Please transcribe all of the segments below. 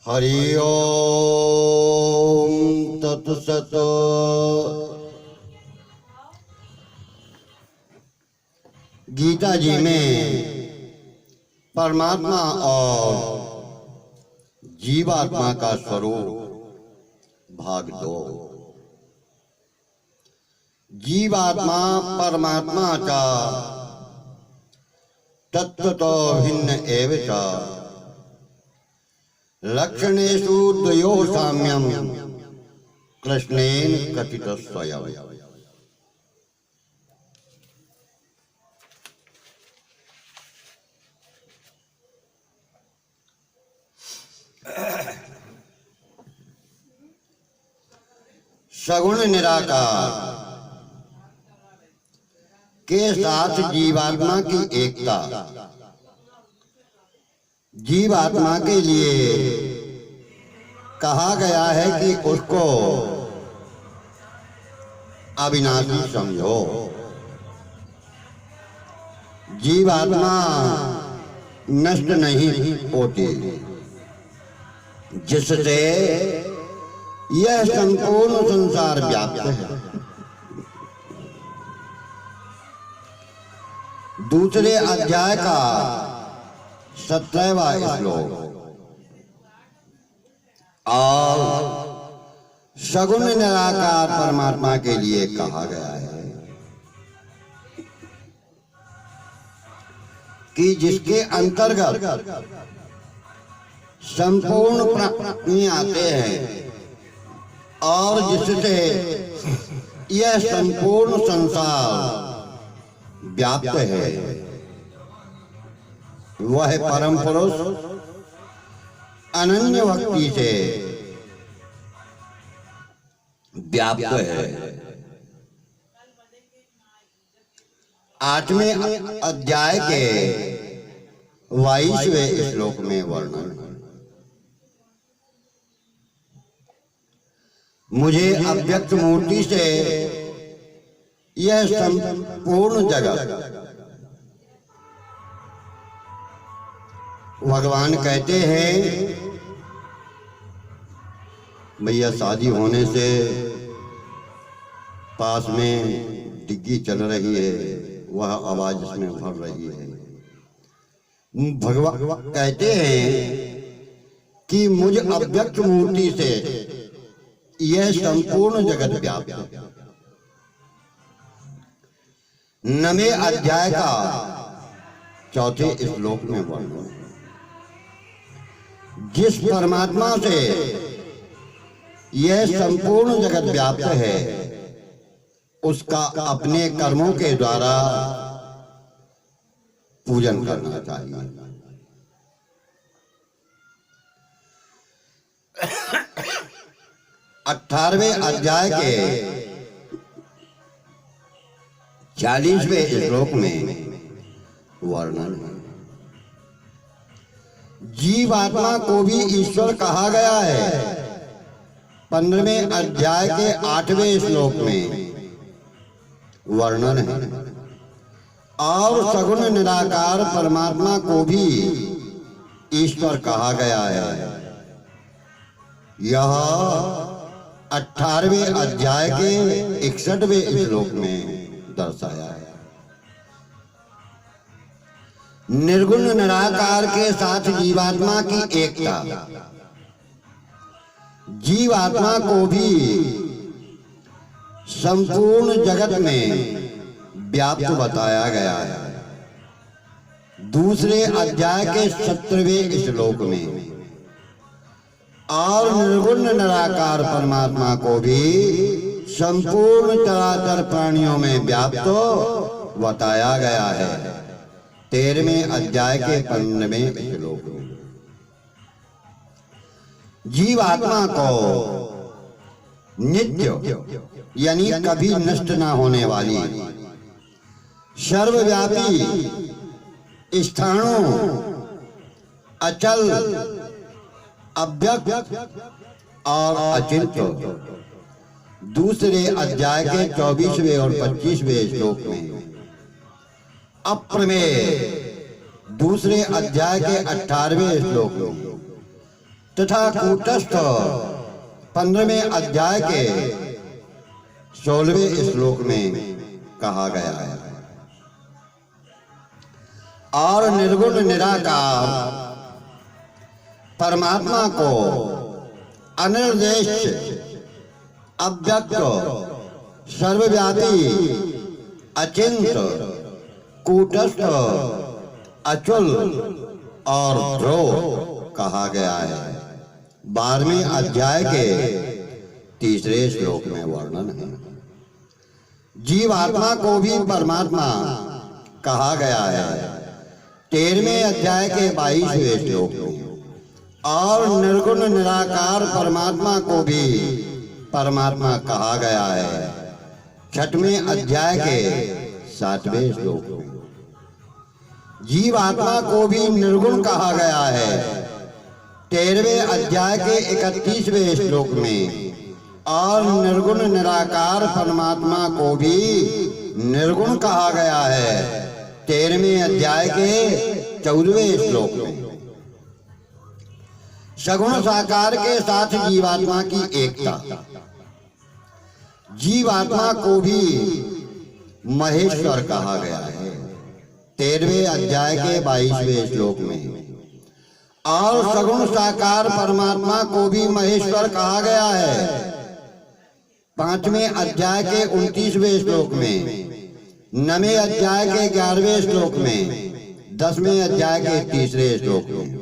हरि ओम तत्सत। गीता जी में परमात्मा और जीवात्मा का स्वरूप भाग 2। जीवात्मा परमात्मा का तत्वतो भिन्न एव च लक्षणेषु द्वयो साम्यं कृष्णेन कथित स्वयं। सगुण निराकार के साथ जीवात्मा की एकता जीवात्मा के लिए कहा गया है कि उसको अविनाशी समझो। जीवात्मा नष्ट नहीं होती, जिससे यह संपूर्ण संसार व्याप्त है। दूसरे अध्याय का 17वां श्लोक। और सगुण निराकार परमात्मा के लिए कहा गया है कि जिसके अंतर्गत संपूर्ण प्राणी आते हैं और जिससे यह संपूर्ण संसार व्याप्त है, वह परम पुरुष अनन्य भक्ति से व्याप्त है। 8वें अध्याय के 22वें श्लोक में वर्णन है। मुझे अव्यक्त मूर्ति से यह संपूर्ण जगत, भगवान कहते हैं, भैया शादी होने से पास में डिग्गी चल रही है, वह आवाज इसमें भर रही है। भगवान कहते हैं कि मुझ अव्यक्त मूर्ति से यह संपूर्ण जगत व्याप्त है। 9वें अध्याय का 4थे श्लोक में वर्णन, जिस परमात्मा से यह संपूर्ण जगत व्याप्त है, उसका अपने कर्मों के द्वारा पूजन करना चाहिए। अठारहवें अध्याय के 40वें श्लोक में वर्णन है। जीवात्मा को भी ईश्वर कहा गया है। 15वें अध्याय के 8वें श्लोक में वर्णन है। और सगुण निराकार परमात्मा को भी ईश्वर कहा गया है। यह 18वें अध्याय के 61वें श्लोक में दर्शाया है। निर्गुण निराकार के साथ जीवात्मा की एकता जीवात्मा को भी संपूर्ण जगत में व्याप्त बताया गया है। दूसरे अध्याय के 17वें श्लोक में और निर्गुण निराकार परमात्मा को भी संपूर्ण चराचर प्राणियों में व्याप्त बताया गया है। 13वें अध्याय के 15वें श्लोक में जीवात्मा को नित्य यानी कभी नष्ट ना होने वाली सर्वव्यापी स्थाणु अचल अव्यक्त और अचिंत्य दूसरे अध्याय के 24वें और 25वें श्लोक में अप्रमेय दूसरे अध्याय के 18वें श्लोक में तथा कूटस्थ 15वें अध्याय के 16वें श्लोक में कहा गया है। और निर्गुण निराकार परमात्मा को अनिर्देश, अव्यक्त, सर्वव्यापी, अचिंत, कूटस्थ, अचल और ध्रुव कहा गया है। 12वें अध्याय के 3 श्लोक में वर्णन है। जीवात्मा को भी परमात्मा कहा गया है 13वें अध्याय के 22वें श्लोक में। और निर्गुण निराकार परमात्मा को भी परमात्मा कहा गया है 6वें अध्याय के 7वें श्लोक में। जीवात्मा को भी निर्गुण कहा गया है 13वें अध्याय के 31वें श्लोक में। और निर्गुण निराकार परमात्मा को भी निर्गुण कहा गया है 13वें अध्याय के 14वें श्लोक में। सगुण साकार के साथ जीवात्मा की एकता। जीवात्मा को भी महेश्वर कहा गया है 13वें अध्याय के 22वें श्लोक में। और सगुण साकार परमात्मा को भी महेश्वर कहा गया है 5वें अध्याय के 29वें श्लोक में, 9वें अध्याय के 11वें श्लोक में, 10वें अध्याय के 3रे श्लोक में।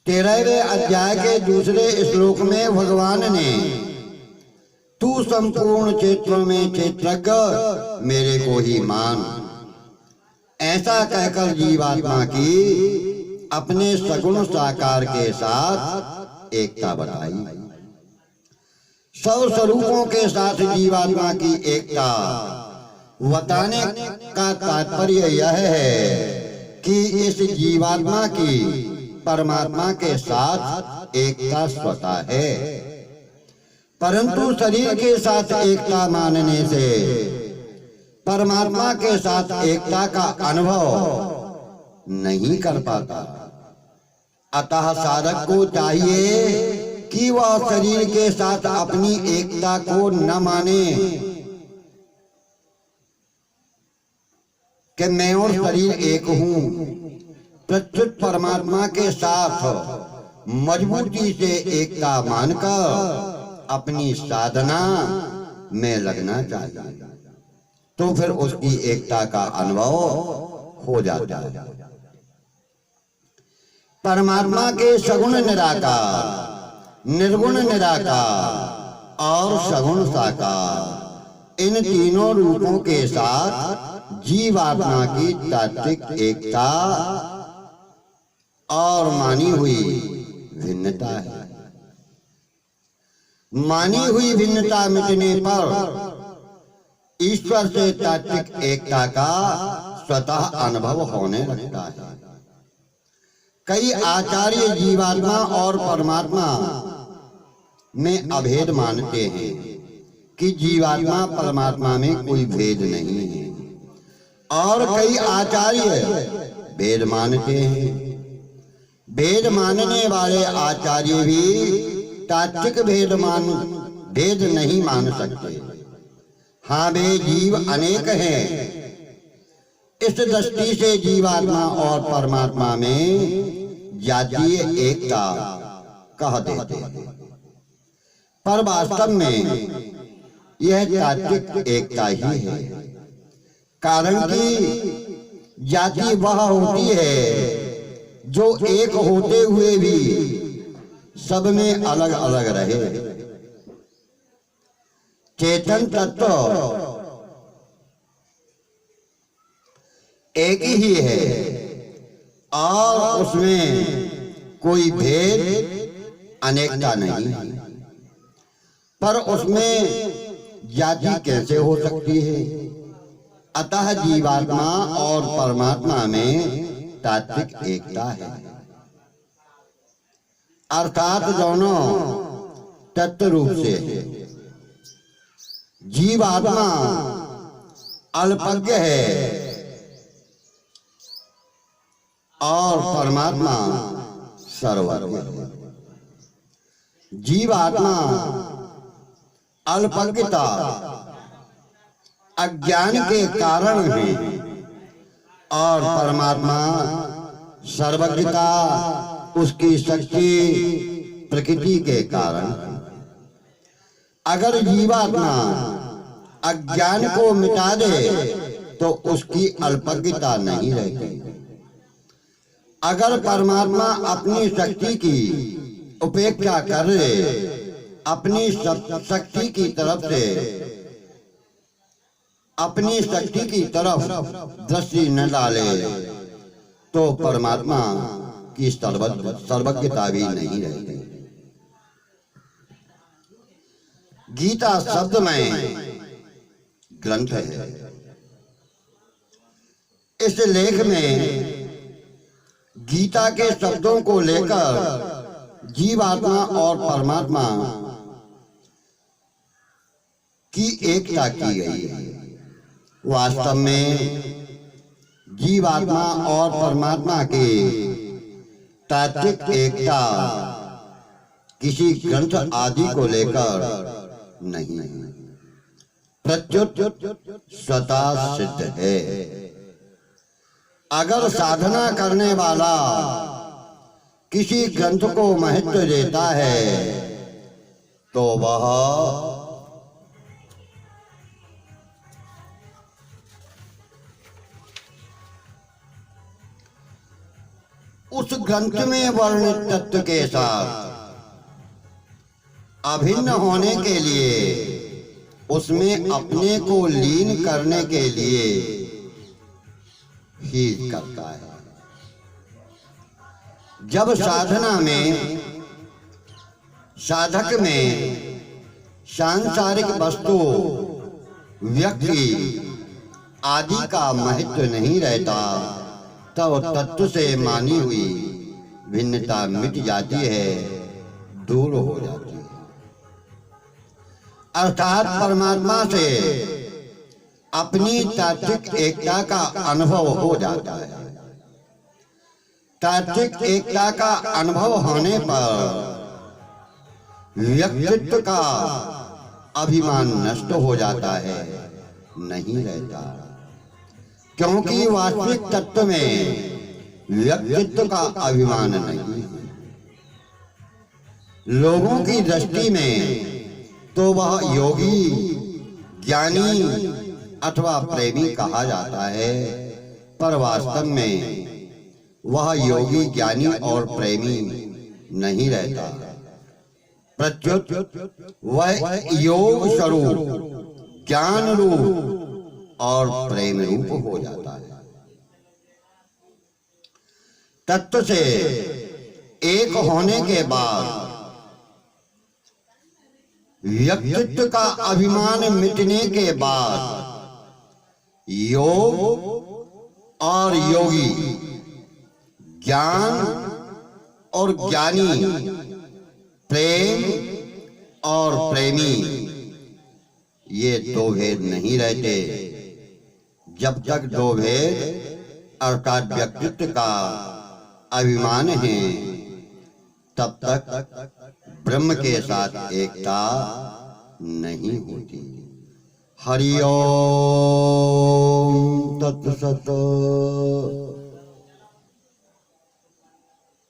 13वें अध्याय के 2 श्लोक में भगवान ने तू संपूर्ण क्षेत्रों में क्षेत्रज्ञ मेरे को ही मान, ऐसा कहकर जीवात्मा की अपने सगुण साकार के साथ एकता बताई। सब स्वरूपों के साथ जीवात्मा की एकता बताने का तात्पर्य यह है कि इस जीवात्मा की परमात्मा के साथ एकता स्वतः है, परंतु शरीर के साथ एकता मानने से परमात्मा के साथ एकता का अनुभव नहीं कर पाता। अतः साधक को चाहिए कि वह शरीर के साथ अपनी एकता को न माने कि मैं और शरीर एक हूं। प्रत्युत परमात्मा के साथ मजबूती से एकता मानकर अपनी साधना में लगना चाहिए, तो फिर उसकी एकता का अनुभव हो जाता है। परमात्मा के सगुण निराकार, निर्गुण निराकार और सगुण साकार, इन तीनों रूपों के साथ जीवात्मा की तात्विक एकता और मानी हुई भिन्नता है। मानी हुई भिन्नता मिटने पर ईश्वर से तात्विक एकता का स्वतः अनुभव होने लगता है। कई आचार्य जीवात्मा और परमात्मा में अभेद मानते हैं कि जीवात्मा परमात्मा में कोई भेद नहीं है, और कई आचार्य भेद मानते हैं। भेद मानने वाले आचार्य भी तात्विक भेद नहीं मान सकते। हाँ, वे जीव अनेक हैं, इस दृष्टि से जीवात्मा और परमात्मा में जातीय एकता कह देते हैं, पर वास्तव में यह तात्विक एकता ही है। कारण कि जाति वह होती है जो एक होते हुए भी सब में अलग अलग रहे। चेतन तत्व एक ही है और उसमें कोई भेद अनेकता नहीं है, पर उसमें जाति कैसे हो सकती है? अतः जीवात्मा और परमात्मा में तात्विक एकता है, अर्थात दोनों तत्व रूप से है। जीवात्मा अल्पज्ञ है और परमात्मा सर्वज्ञ है। जीवात्मा अल्पज्ञता अज्ञान के कारण है और परमात्मा सर्वज्ञता उसकी शक्ति प्रकृति के कारण। अगर जीवात्मा अज्ञान को मिटा दे तो उसकी अल्पज्ञता नहीं रहती। अगर परमात्मा अपनी शक्ति की उपेक्षा कर ले, अपनी शक्ति की तरफ से अपनी शक्ति की तरफ दृष्टि न डाले तो परमात्मा की सर्वज्ञता भी नहीं रहती। गीता शब्दमय ग्रंथ है। इस लेख में गीता के शब्दों को लेकर जीवात्मा और परमात्मा की एकता की गई है। वास्तव में जीवात्मा और परमात्मा की तात्विक एकता किसी ग्रंथ आदि को लेकर नहीं, प्रत्युत स्वतः सिद्ध है। अगर साधना करने वाला किसी ग्रंथ को महत्व देता है तो वह उस ग्रंथ में वर्णित तत्व के साथ अभिन्न होने के लिए, उसमें अपने को लीन करने के लिए ही करता है। जब साधना में साधक में सांसारिक वस्तु, व्यक्ति आदि का महत्व नहीं रहता तब तत्व से मानी हुई भिन्नता मिट जाती है, दूर हो जाती है। अर्थात परमात्मा से अपनी तात्विक एकता का अनुभव हो जाता है। तात्विक एकता का अनुभव होने पर व्यक्तित्व का अभिमान नष्ट हो जाता है, नहीं रहता। क्योंकि वास्तविक तत्व में व्यक्तित्व का अभिमान नहीं है। लोगों की दृष्टि में तो वह योगी, ज्ञानी अथवा प्रेमी कहा जाता है, पर वास्तव में वह योगी, ज्ञानी और प्रेमी नहीं रहता। प्रत्युत वह योग स्वरूप, ज्ञान रूप और प्रेम रूप हो जाता है। तत्व से एक होने के बाद व्यक्तित्व का अभिमान मिटने के बाद योग और योगी, ज्ञान और ज्ञानी, प्रेम और प्रेमी, ये दो भेद नहीं रहते। जब तक दो भेद अर्थात व्यक्तित्व का अभिमान है तब तक ब्रह्म के साथ एकता नहीं होती। हरि ओम तत्सत।